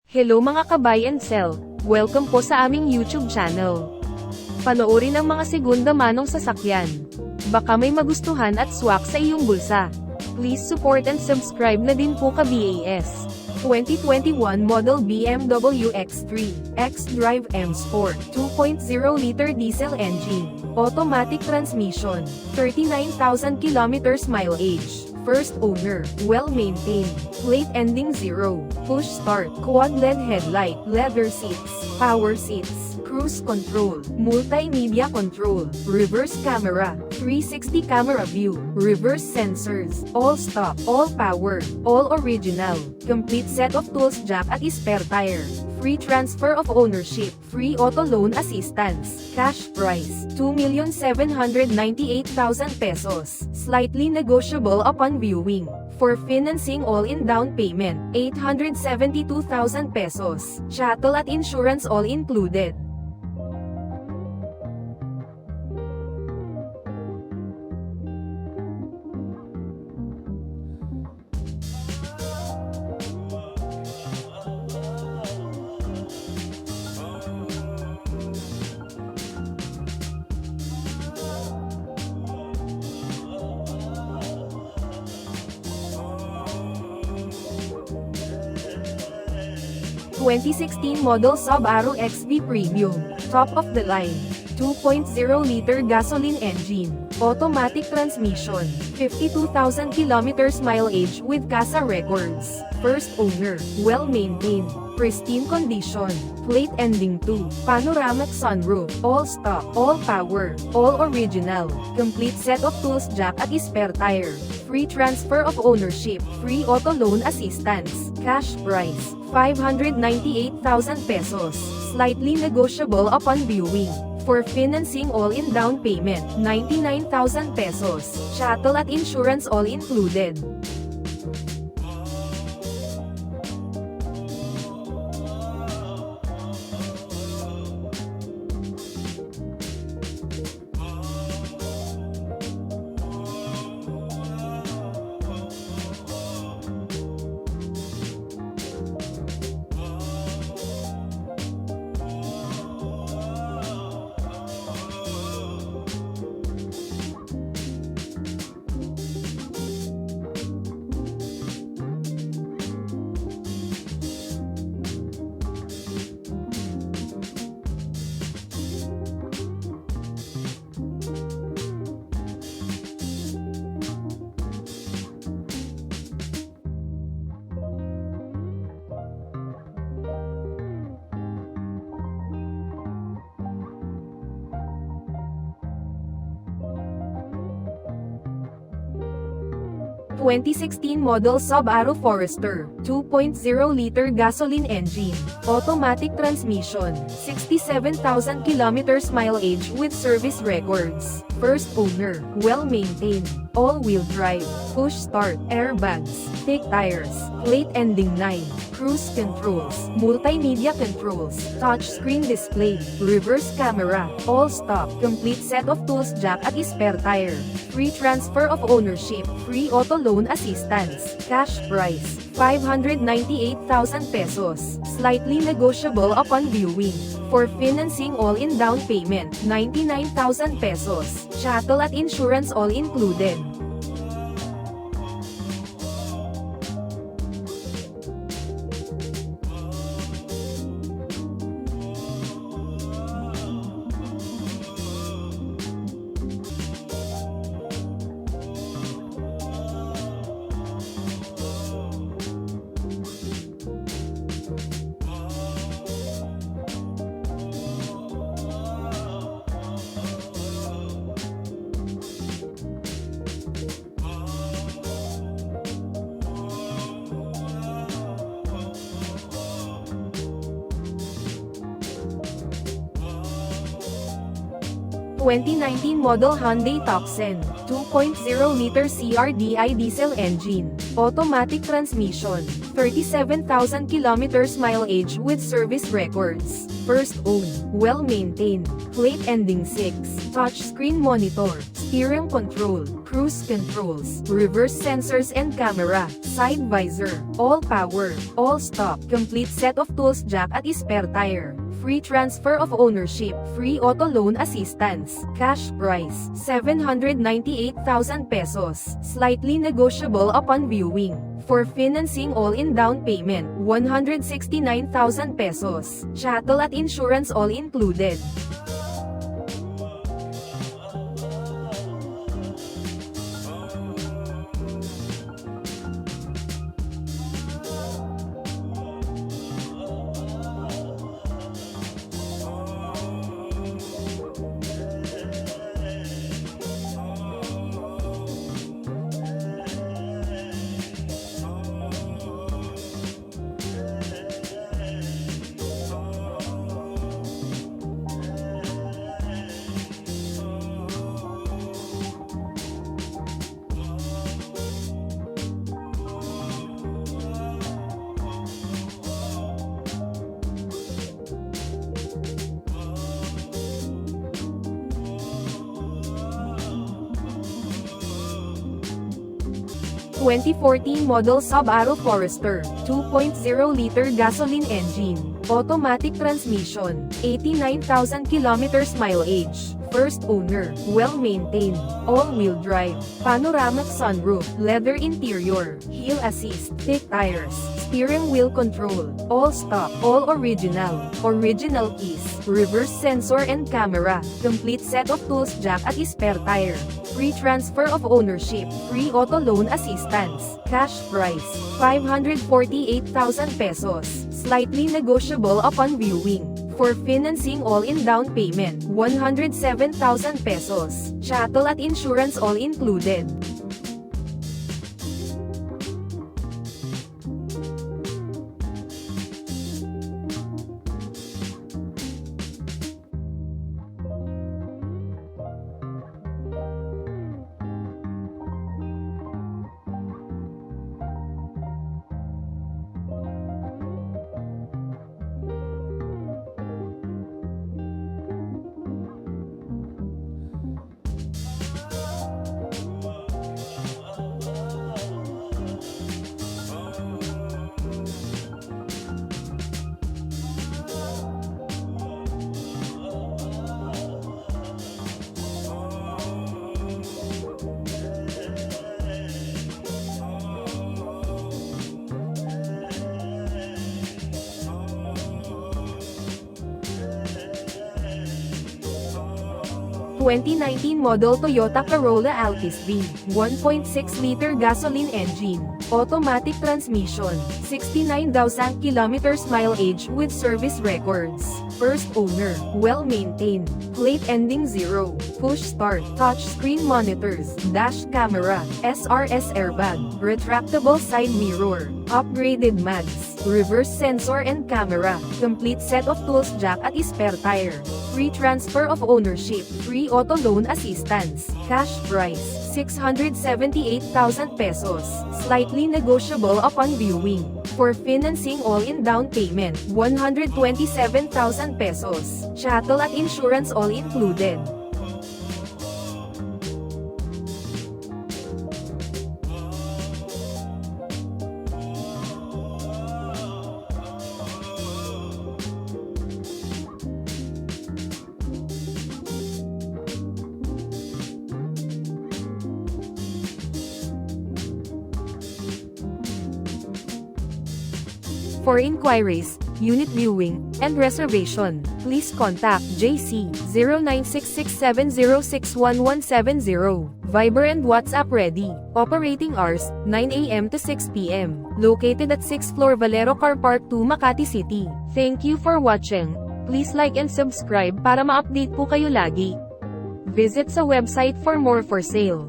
Hello mga ka-buy and sell, welcome po sa aming YouTube channel. Panoorin ang mga segunda manong sasakyan. Baka may magustuhan at swak sa iyong bulsa. Please support and subscribe na din po ka-BAS. 2021 model BMW X3, Xdrive MSPORT, 2.0-liter diesel engine, automatic transmission, 39,000 kilometers mileage. First owner, well-maintained, plate ending 0, push start, quad LED headlight, leather seats, power seats, cruise control, multimedia control, reverse camera, 360 camera view, reverse sensors, all stock, all power, all original, complete set of tools jack at spare tire, free transfer of ownership, free auto loan assistance, cash price, 2,798,000 pesos, slightly negotiable upon viewing. For financing all-in down payment, 872,000 pesos, chattel at insurance all included. (2016 model Subaru XV Premium, top of the line, 2.0-liter gasoline engine, automatic transmission, 52,000 kilometers mileage with Casa Records, first owner, well-maintained, pristine condition, plate ending 2, panoramic sunroof, all stock, all power, all original, complete set of tools jack at spare tire, free transfer of ownership, free auto loan assistance, cash price, 598,000 pesos, slightly negotiable upon viewing. For financing all-in down payment, 99,000 pesos, chattel at insurance all included. (2016 model Subaru Forester, 2.0-liter gasoline engine, automatic transmission, 67,000 kilometers mileage with service records, first owner, well-maintained, all-wheel drive, push start, airbags, thick tires, plate ending 9, cruise controls, multimedia controls, touchscreen display, reverse camera, all stock, complete set of tools jack at spare tire, free transfer of ownership, free auto loan assistance, cash price, 598,000 pesos, slightly negotiable upon viewing. For financing all-in down payment, 99,000 pesos, chattel at insurance all included. (2019 model Hyundai Tucson, 2.0-liter CRDi diesel engine, automatic transmission, 37,000 kilometers mileage with service records, first owned, well-maintained, plate ending 6, touchscreen monitor, steering control, cruise controls, reverse sensors and camera, side visor, all power, all stop, complete set of tools, jack at spare tire. Free transfer of ownership, free auto loan assistance, cash price, 798,000 pesos, slightly negotiable upon viewing. For financing all-in down payment, 169,000 pesos, chattel at insurance all included. (2014) model Subaru Forester, 2.0-liter gasoline engine, automatic transmission, 89,000 kilometers mileage, first owner, well-maintained, all-wheel drive, panoramic sunroof, leather interior, hill assist, thick tires, steering wheel control, all stock, all original, original keys, reverse sensor and camera, complete set of tools, jack at spare tire. Free transfer of ownership, free auto loan assistance, cash price, 548,000 pesos, slightly negotiable upon viewing. For financing all-in down payment, 107,000 pesos, chattel at insurance all included. (2019) model Toyota Corolla Altis V, 1.6-liter gasoline engine, automatic transmission, 69,000 kilometers mileage with service records, first owner, well-maintained, plate ending 0, push start, touchscreen monitors, dash camera, SRS airbag, retractable side mirror, upgraded mags, reverse sensor and camera, complete set of tools, jack at spare tire. Free transfer of ownership, free auto loan assistance, cash price, 678,000 pesos, slightly negotiable upon viewing. For financing all-in down payment, 127,000 pesos, chattel at insurance all included. For inquiries, unit viewing, and reservation, please contact JC 096670611170. Viber and WhatsApp ready. Operating hours, 9 a.m. to 6 p.m. Located at 6th floor Valero Car Park 2 Makati City. Thank you for watching. Please like and subscribe para ma-update po kayo lagi. Visit sa website for more for sale.